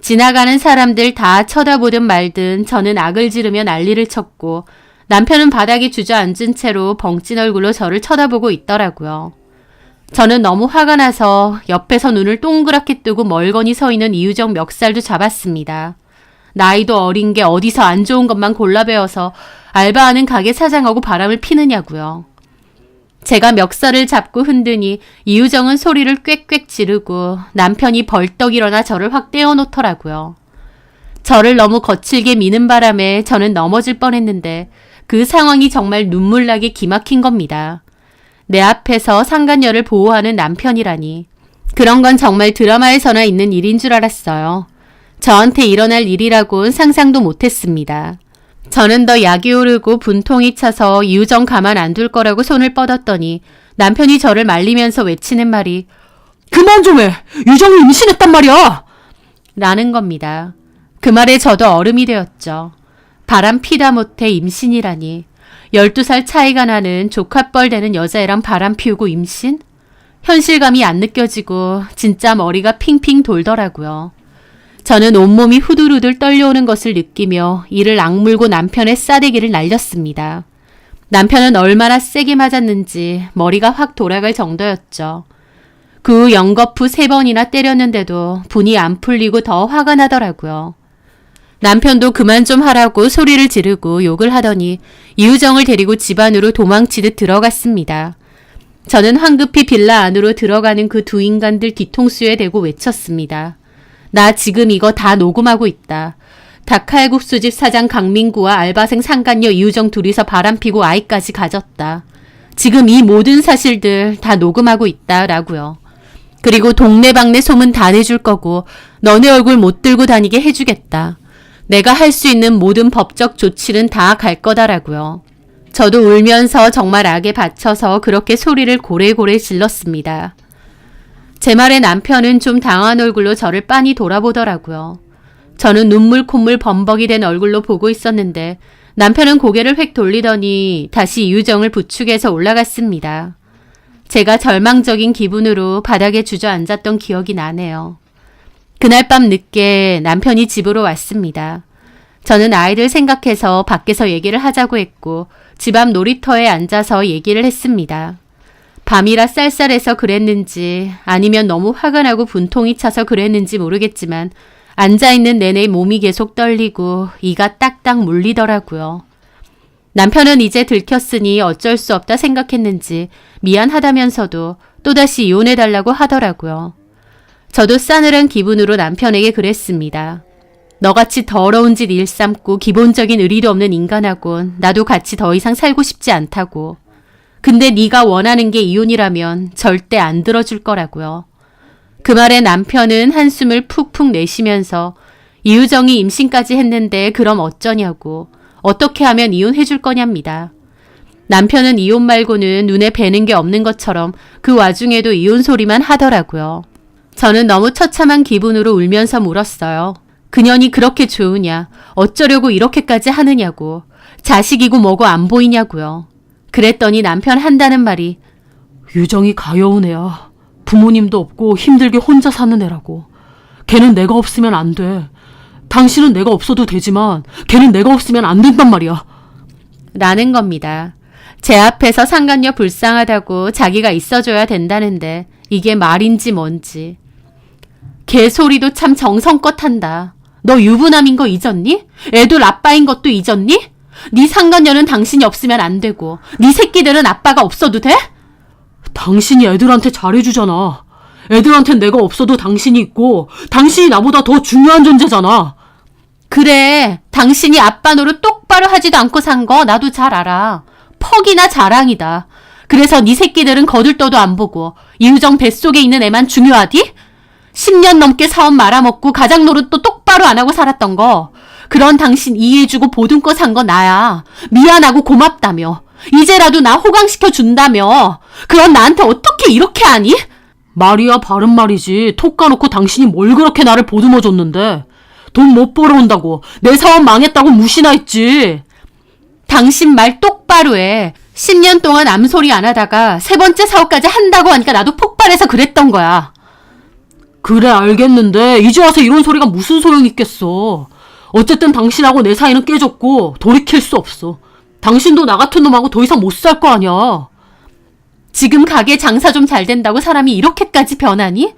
지나가는 사람들 다 쳐다보든 말든 저는 악을 지르며 난리를 쳤고 남편은 바닥에 주저앉은 채로 벙찐 얼굴로 저를 쳐다보고 있더라고요. 저는 너무 화가 나서 옆에서 눈을 동그랗게 뜨고 멀거니 서 있는 이유정 멱살도 잡았습니다. 나이도 어린 게 어디서 안 좋은 것만 골라 배워서 알바하는 가게 사장하고 바람을 피느냐고요. 제가 멱살을 잡고 흔드니 이유정은 소리를 꽥꽥 지르고 남편이 벌떡 일어나 저를 확 떼어놓더라고요. 저를 너무 거칠게 미는 바람에 저는 넘어질 뻔했는데 그 상황이 정말 눈물나게 기막힌 겁니다. 내 앞에서 상간녀를 보호하는 남편이라니. 그런 건 정말 드라마에서나 있는 일인 줄 알았어요. 저한테 일어날 일이라곤 상상도 못했습니다. 저는 더 약이 오르고 분통이 차서 이유정 가만 안 둘 거라고 손을 뻗었더니 남편이 저를 말리면서 외치는 말이 그만 좀 해! 유정이 임신했단 말이야! 라는 겁니다. 그 말에 저도 얼음이 되었죠. 바람 피다 못해 임신이라니. 12살 차이가 나는 조카뻘 되는 여자애랑 바람 피우고 임신? 현실감이 안 느껴지고 진짜 머리가 핑핑 돌더라고요. 저는 온몸이 후들후들 떨려오는 것을 느끼며 이를 악물고 남편의 싸대기를 날렸습니다. 남편은 얼마나 세게 맞았는지 머리가 확 돌아갈 정도였죠. 그 후 연거푸 3번이나 때렸는데도 분이 안 풀리고 더 화가 나더라고요. 남편도 그만 좀 하라고 소리를 지르고 욕을 하더니 이유정을 데리고 집 안으로 도망치듯 들어갔습니다. 저는 황급히 빌라 안으로 들어가는 그 두 인간들 뒤통수에 대고 외쳤습니다. 나 지금 이거 다 녹음하고 있다. 닭칼국수집 사장 강민구와 알바생 상간녀 이유정 둘이서 바람피고 아이까지 가졌다. 지금 이 모든 사실들 다 녹음하고 있다라고요. 그리고 동네방네 소문 다 내줄 거고 너네 얼굴 못 들고 다니게 해주겠다. 내가 할 수 있는 모든 법적 조치는 다 갈 거다라고요. 저도 울면서 정말 악에 받쳐서 그렇게 소리를 고래고래 질렀습니다. 제 말에 남편은 좀 당한 얼굴로 저를 빤히 돌아보더라고요. 저는 눈물 콧물 범벅이 된 얼굴로 보고 있었는데 남편은 고개를 획 돌리더니 다시 이유정을 부축해서 올라갔습니다. 제가 절망적인 기분으로 바닥에 주저앉았던 기억이 나네요. 그날 밤 늦게 남편이 집으로 왔습니다. 저는 아이들 생각해서 밖에서 얘기를 하자고 했고 집 앞 놀이터에 앉아서 얘기를 했습니다. 밤이라 쌀쌀해서 그랬는지 아니면 너무 화가 나고 분통이 차서 그랬는지 모르겠지만 앉아있는 내내 몸이 계속 떨리고 이가 딱딱 물리더라고요. 남편은 이제 들켰으니 어쩔 수 없다 생각했는지 미안하다면서도 또다시 이혼해달라고 하더라고요. 저도 싸늘한 기분으로 남편에게 그랬습니다. 너같이 더러운 짓 일삼고 기본적인 의리도 없는 인간하곤 나도 같이 더 이상 살고 싶지 않다고. 근데 네가 원하는 게 이혼이라면 절대 안 들어줄 거라고요. 그 말에 남편은 한숨을 푹푹 내쉬면서 이유정이 임신까지 했는데 그럼 어쩌냐고 어떻게 하면 이혼해줄 거냐입니다. 남편은 이혼 말고는 눈에 뵈는 게 없는 것처럼 그 와중에도 이혼 소리만 하더라고요. 저는 너무 처참한 기분으로 울면서 물었어요. 그년이 그렇게 좋으냐? 어쩌려고 이렇게까지 하느냐고. 자식이고 뭐고 안 보이냐고요. 그랬더니 남편 한다는 말이 유정이 가여운 애야. 부모님도 없고 힘들게 혼자 사는 애라고. 걔는 내가 없으면 안 돼. 당신은 내가 없어도 되지만 걔는 내가 없으면 안 된단 말이야. 라는 겁니다. 제 앞에서 상간녀 불쌍하다고 자기가 있어줘야 된다는데 이게 말인지 뭔지. 개소리도 참 정성껏 한다. 너 유부남인 거 잊었니? 애들 아빠인 것도 잊었니? 네 상간녀는 당신이 없으면 안 되고 네 새끼들은 아빠가 없어도 돼? 당신이 애들한테 잘해주잖아. 애들한텐 내가 없어도 당신이 있고 당신이 나보다 더 중요한 존재잖아. 그래, 당신이 아빠 노릇 똑바로 하지도 않고 산 거 나도 잘 알아. 퍽이나 자랑이다. 그래서 네 새끼들은 거들떠도 안 보고 이유정 뱃속에 있는 애만 중요하디? 10년 넘게 사업 말아먹고 가장 노릇도 똑바로 안 하고 살았던 거. 그런 당신 이해해주고 보듬고 산 거 나야. 미안하고 고맙다며. 이제라도 나 호강시켜 준다며. 그럼 나한테 어떻게 이렇게 하니? 말이야 바른 말이지. 톡 까놓고 당신이 뭘 그렇게 나를 보듬어줬는데. 돈 못 벌어온다고 내 사업 망했다고 무시나 했지. 당신 말 똑바로 해. 10년 동안 암소리 안 하다가 3번째 사업까지 한다고 하니까 나도 폭발해서 그랬던 거야. 그래 알겠는데 이제 와서 이런 소리가 무슨 소용이 있겠어. 어쨌든 당신하고 내 사이는 깨졌고 돌이킬 수 없어. 당신도 나 같은 놈하고 더 이상 못 살 거 아니야. 지금 가게 장사 좀 잘 된다고 사람이 이렇게까지 변하니?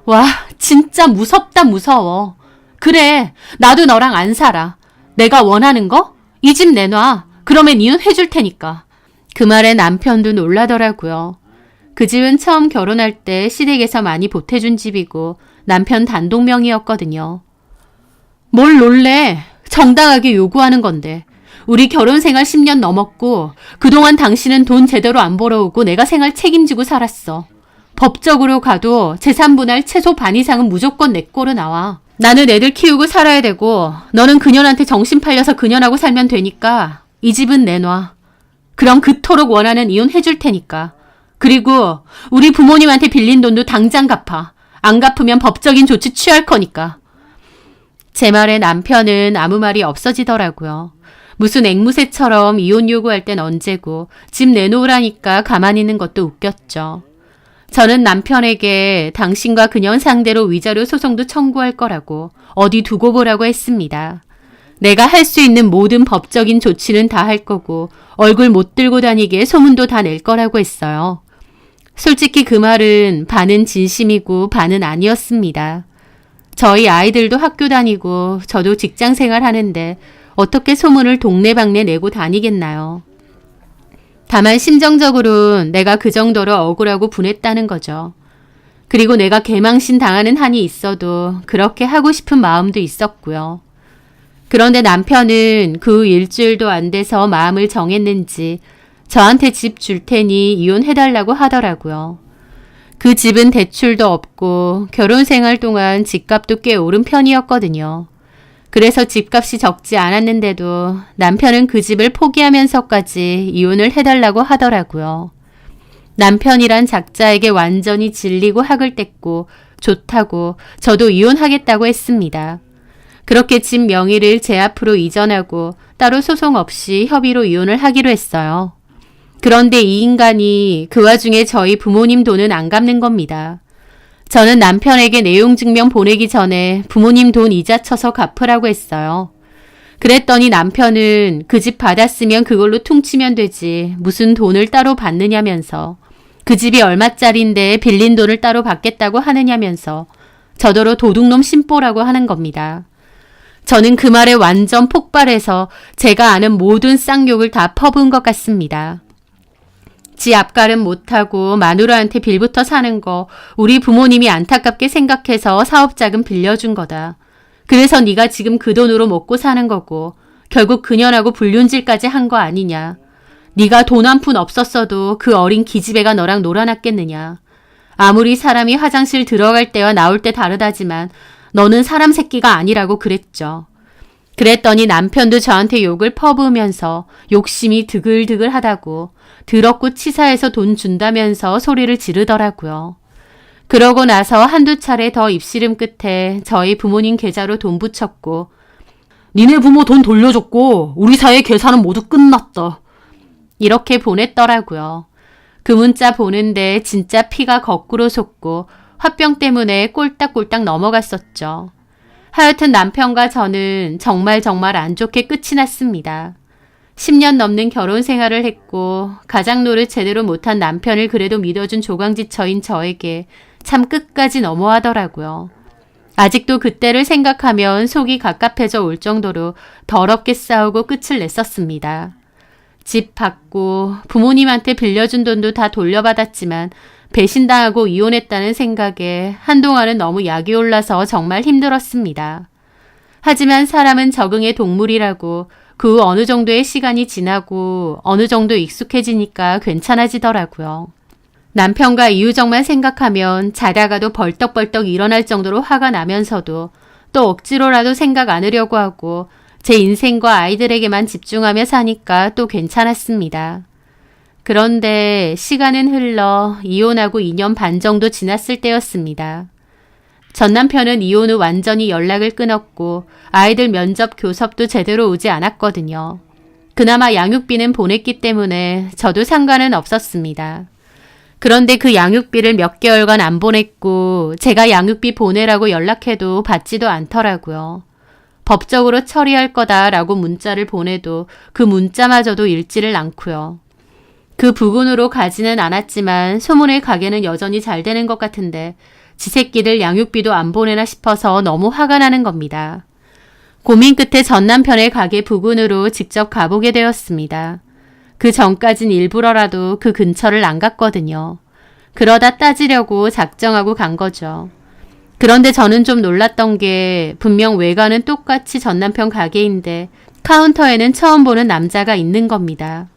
와, 진짜 무섭다 무서워. 그래, 나도 너랑 안 살아. 내가 원하는 거? 이 집 내놔. 그러면 이혼해줄 테니까. 그 말에 남편도 놀라더라고요. 그 집은 처음 결혼할 때 시댁에서 많이 보태준 집이고 남편 단독 명의였거든요. 뭘 놀래? 정당하게 요구하는 건데. 우리 결혼 생활 10년 넘었고 그동안 당신은 돈 제대로 안 벌어오고 내가 생활 책임지고 살았어. 법적으로 가도 재산 분할 최소 반 이상은 무조건 내 거로 나와. 나는 애들 키우고 살아야 되고 너는 그년한테 정신 팔려서 그년하고 살면 되니까 이 집은 내놔. 그럼 그토록 원하는 이혼 해줄 테니까. 그리고 우리 부모님한테 빌린 돈도 당장 갚아. 안 갚으면 법적인 조치 취할 거니까. 제 말에 남편은 아무 말이 없어지더라고요. 무슨 앵무새처럼 이혼 요구할 땐 언제고 집 내놓으라니까 가만히 있는 것도 웃겼죠. 저는 남편에게 당신과 그년 상대로 위자료 소송도 청구할 거라고 어디 두고 보라고 했습니다. 내가 할 수 있는 모든 법적인 조치는 다 할 거고 얼굴 못 들고 다니게 소문도 다 낼 거라고 했어요. 솔직히 그 말은 반은 진심이고 반은 아니었습니다. 저희 아이들도 학교 다니고 저도 직장 생활 하는데 어떻게 소문을 동네방네 내고 다니겠나요? 다만 심정적으로는 내가 그 정도로 억울하고 분했다는 거죠. 그리고 내가 개망신 당하는 한이 있어도 그렇게 하고 싶은 마음도 있었고요. 그런데 남편은 그 후 일주일도 안 돼서 마음을 정했는지 저한테 집 줄 테니 이혼해달라고 하더라고요. 그 집은 대출도 없고 결혼 생활 동안 집값도 꽤 오른 편이었거든요. 그래서 집값이 적지 않았는데도 남편은 그 집을 포기하면서까지 이혼을 해달라고 하더라고요. 남편이란 작자에게 완전히 질리고 학을 뗐고 좋다고 저도 이혼하겠다고 했습니다. 그렇게 집 명의를 제 앞으로 이전하고 따로 소송 없이 협의로 이혼을 하기로 했어요. 그런데 이 인간이 그 와중에 저희 부모님 돈은 안 갚는 겁니다. 저는 남편에게 내용 증명 보내기 전에 부모님 돈 이자 쳐서 갚으라고 했어요. 그랬더니 남편은 그 집 받았으면 그걸로 퉁치면 되지 무슨 돈을 따로 받느냐면서 그 집이 얼마짜린데 빌린 돈을 따로 받겠다고 하느냐면서 저더러 도둑놈 심보라고 하는 겁니다. 저는 그 말에 완전 폭발해서 제가 아는 모든 쌍욕을 다 퍼부은 것 같습니다. 지 앞가름 못하고 마누라한테 빌부터 사는 거 우리 부모님이 안타깝게 생각해서 사업자금 빌려준 거다. 그래서 네가 지금 그 돈으로 먹고 사는 거고 결국 그년하고 불륜질까지 한 거 아니냐. 네가 돈 한 푼 없었어도 그 어린 기집애가 너랑 놀아놨겠느냐. 아무리 사람이 화장실 들어갈 때와 나올 때 다르다지만 너는 사람 새끼가 아니라고 그랬죠. 그랬더니 남편도 저한테 욕을 퍼부으면서 욕심이 드글드글 하다고 더럽고 치사해서 돈 준다면서 소리를 지르더라고요. 그러고 나서 한두 차례 더 입씨름 끝에 저희 부모님 계좌로 돈 붙였고 니네 부모 돈 돌려줬고 우리 사이의 계산은 모두 끝났다. 이렇게 보냈더라고요. 그 문자 보는데 진짜 피가 거꾸로 솟고 화병 때문에 꼴딱꼴딱 넘어갔었죠. 하여튼 남편과 저는 정말 안 좋게 끝이 났습니다. 10년 넘는 결혼 생활을 했고 가장 노릇 제대로 못한 남편을 그래도 믿어준 조강지처인 저에게 참 끝까지 너무하더라고요. 아직도 그때를 생각하면 속이 갑갑해져 올 정도로 더럽게 싸우고 끝을 냈었습니다. 집 받고 부모님한테 빌려준 돈도 다 돌려받았지만 배신당하고 이혼했다는 생각에 한동안은 너무 약이 올라서 정말 힘들었습니다. 하지만 사람은 적응의 동물이라고 그 후 어느 정도의 시간이 지나고 어느 정도 익숙해지니까 괜찮아지더라고요. 남편과 이유정만 생각하면 자다가도 벌떡벌떡 일어날 정도로 화가 나면서도 또 억지로라도 생각 안 하려고 하고 제 인생과 아이들에게만 집중하며 사니까 또 괜찮았습니다. 그런데 시간은 흘러 이혼하고 2년 반 정도 지났을 때였습니다. 전 남편은 이혼 후 완전히 연락을 끊었고 아이들 면접 교섭도 제대로 오지 않았거든요. 그나마 양육비는 보냈기 때문에 저도 상관은 없었습니다. 그런데 그 양육비를 몇 개월간 안 보냈고 제가 양육비 보내라고 연락해도 받지도 않더라고요. 법적으로 처리할 거다라고 문자를 보내도 그 문자마저도 읽지를 않고요. 그 부근으로 가지는 않았지만 소문의 가게는 여전히 잘 되는 것 같은데 지 새끼들 양육비도 안 보내나 싶어서 너무 화가 나는 겁니다. 고민 끝에 전 남편의 가게 부근으로 직접 가보게 되었습니다. 그 전까진 일부러라도 그 근처를 안 갔거든요. 그러다 따지려고 작정하고 간 거죠. 그런데 저는 좀 놀랐던 게 분명 외관은 똑같이 전 남편 가게인데 카운터에는 처음 보는 남자가 있는 겁니다.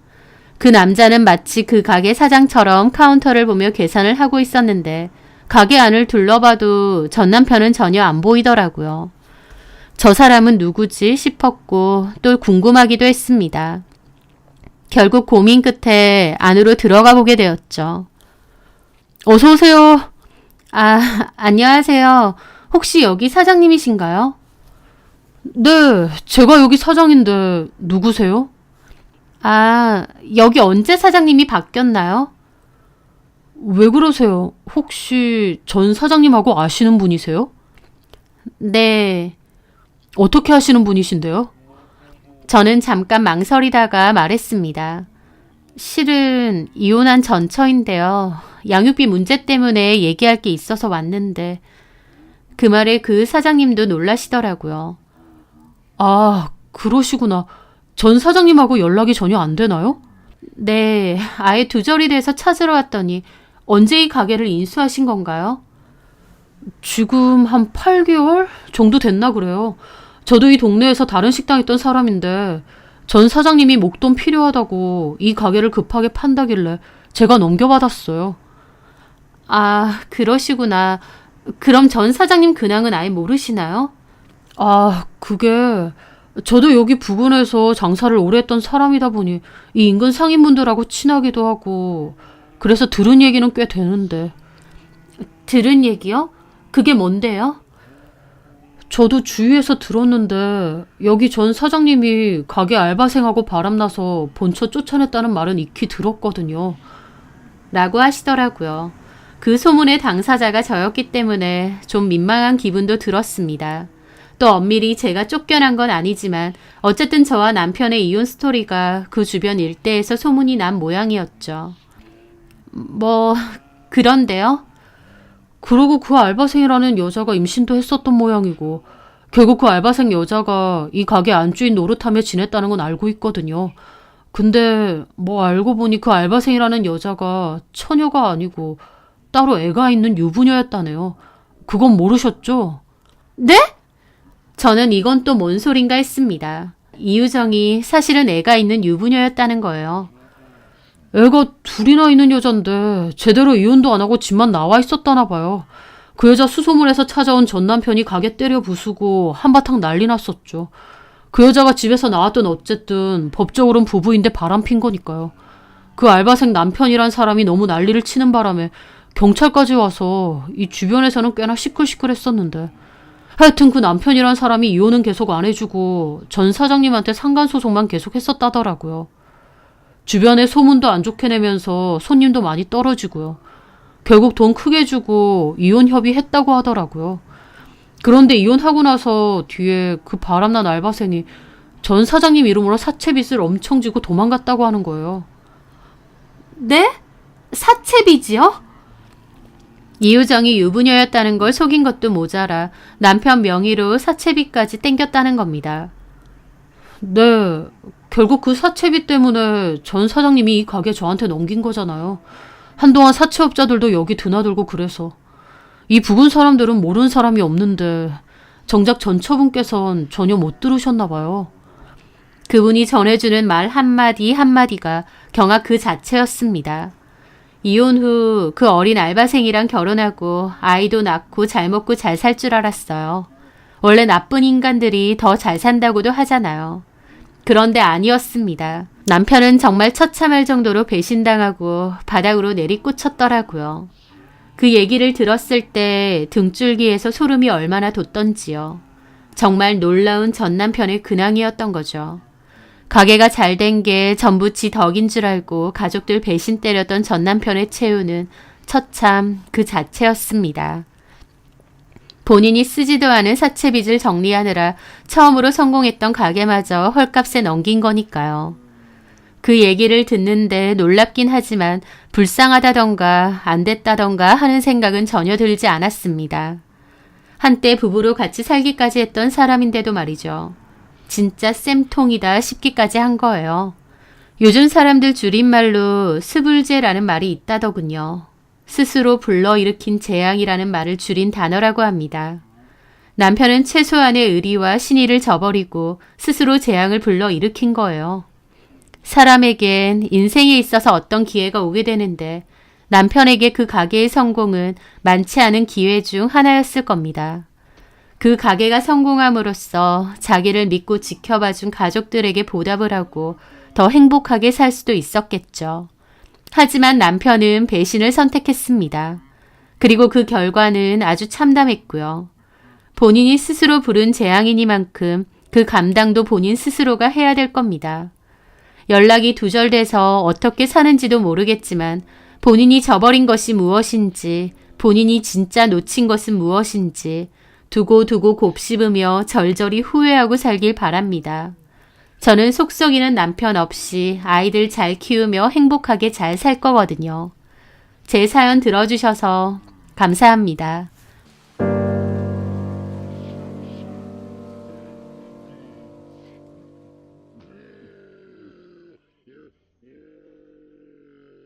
그 남자는 마치 그 가게 사장처럼 카운터를 보며 계산을 하고 있었는데 가게 안을 둘러봐도 전 남편은 전혀 안 보이더라고요. 저 사람은 누구지 싶었고 또 궁금하기도 했습니다. 결국 고민 끝에 안으로 들어가 보게 되었죠. 어서 오세요. 안녕하세요. 혹시 여기 사장님이신가요? 네, 제가 여기 사장인데 누구세요? 여기 언제 사장님이 바뀌었나요? 왜 그러세요? 혹시 전 사장님하고 아시는 분이세요? 네. 어떻게 하시는 분이신데요? 저는 잠깐 망설이다가 말했습니다. 실은 이혼한 전처인데요. 양육비 문제 때문에 얘기할 게 있어서 왔는데 그 말에 그 사장님도 놀라시더라고요. 그러시구나. 전 사장님하고 연락이 전혀 안 되나요? 네, 아예 두절이 돼서 찾으러 왔더니 언제 이 가게를 인수하신 건가요? 지금 한 8개월 정도 됐나 그래요. 저도 이 동네에서 다른 식당 있던 사람인데 전 사장님이 목돈 필요하다고 이 가게를 급하게 판다길래 제가 넘겨받았어요. 그러시구나. 그럼 전 사장님 근황은 아예 모르시나요? 그게 저도 여기 부근에서 장사를 오래 했던 사람이다 보니 이 인근 상인분들하고 친하기도 하고 그래서 들은 얘기는 꽤 되는데 들은 얘기요? 그게 뭔데요? 저도 주위에서 들었는데 여기 전 사장님이 가게 알바생하고 바람나서 본처 쫓아냈다는 말은 익히 들었거든요. 라고 하시더라고요. 그 소문의 당사자가 저였기 때문에 좀 민망한 기분도 들었습니다. 또 엄밀히 제가 쫓겨난 건 아니지만 어쨌든 저와 남편의 이혼 스토리가 그 주변 일대에서 소문이 난 모양이었죠. 그런데요? 그러고 그 알바생이라는 여자가 임신도 했었던 모양이고 결국 그 알바생 여자가 이 가게 안주인 노릇하며 지냈다는 건 알고 있거든요. 근데 알고 보니 그 알바생이라는 여자가 처녀가 아니고 따로 애가 있는 유부녀였다네요. 그건 모르셨죠? 네? 저는 이건 또 뭔 소린가 했습니다. 이유정이 사실은 애가 있는 유부녀였다는 거예요. 애가 둘이나 있는 여잔데 제대로 이혼도 안 하고 집만 나와 있었다나 봐요. 그 여자 수소문해서 찾아온 전 남편이 가게 때려 부수고 한바탕 난리 났었죠. 그 여자가 집에서 나왔든 어쨌든 법적으로는 부부인데 바람핀 거니까요. 그 알바생 남편이란 사람이 너무 난리를 치는 바람에 경찰까지 와서 이 주변에서는 꽤나 시끌시끌했었는데 하여튼 그 남편이란 사람이 이혼은 계속 안 해주고 전 사장님한테 상간소송만 계속 했었다더라고요. 주변에 소문도 안 좋게 내면서 손님도 많이 떨어지고요. 결국 돈 크게 주고 이혼 협의했다고 하더라고요. 그런데 이혼하고 나서 뒤에 그 바람난 알바생이 전 사장님 이름으로 사채빚을 엄청 지고 도망갔다고 하는 거예요. 네? 사채빚이요? 이유정이 유부녀였다는 걸 속인 것도 모자라 남편 명의로 사채빚까지 땡겼다는 겁니다. 네, 결국 그 사채빚 때문에 전 사장님이 이 가게 저한테 넘긴 거잖아요. 한동안 사채업자들도 여기 드나들고 그래서. 이 부근 사람들은 모르는 사람이 없는데 정작 전처분께선 전혀 못 들으셨나 봐요. 그분이 전해주는 말 한마디 한마디가 경악 그 자체였습니다. 이혼 후 그 어린 알바생이랑 결혼하고 아이도 낳고 잘 먹고 잘 살 줄 알았어요. 원래 나쁜 인간들이 더 잘 산다고도 하잖아요. 그런데 아니었습니다. 남편은 정말 처참할 정도로 배신당하고 바닥으로 내리꽂혔더라고요. 그 얘기를 들었을 때 등줄기에서 소름이 얼마나 돋던지요. 정말 놀라운 전 남편의 근황이었던 거죠. 가게가 잘 된 게 전부 지 덕인 줄 알고 가족들 배신 때렸던 전 남편의 최후는 처참 그 자체였습니다. 본인이 쓰지도 않은 사채빚을 정리하느라 처음으로 성공했던 가게마저 헐값에 넘긴 거니까요. 그 얘기를 듣는데 놀랍긴 하지만 불쌍하다던가 안 됐다던가 하는 생각은 전혀 들지 않았습니다. 한때 부부로 같이 살기까지 했던 사람인데도 말이죠. 진짜 쌤통이다 싶기까지 한 거예요. 요즘 사람들 줄임말로 스불제라는 말이 있다더군요. 스스로 불러일으킨 재앙이라는 말을 줄인 단어라고 합니다. 남편은 최소한의 의리와 신의를 저버리고 스스로 재앙을 불러일으킨 거예요. 사람에겐 인생에 있어서 어떤 기회가 오게 되는데 남편에게 그 가게의 성공은 많지 않은 기회 중 하나였을 겁니다. 그 가게가 성공함으로써 자기를 믿고 지켜봐준 가족들에게 보답을 하고 더 행복하게 살 수도 있었겠죠. 하지만 남편은 배신을 선택했습니다. 그리고 그 결과는 아주 참담했고요. 본인이 스스로 부른 재앙이니만큼 그 감당도 본인 스스로가 해야 될 겁니다. 연락이 두절돼서 어떻게 사는지도 모르겠지만 본인이 저버린 것이 무엇인지, 본인이 진짜 놓친 것은 무엇인지 두고두고 곱씹으며 절절히 후회하고 살길 바랍니다. 저는 속 썩이는 남편 없이 아이들 잘 키우며 행복하게 잘 살 거거든요. 제 사연 들어주셔서 감사합니다.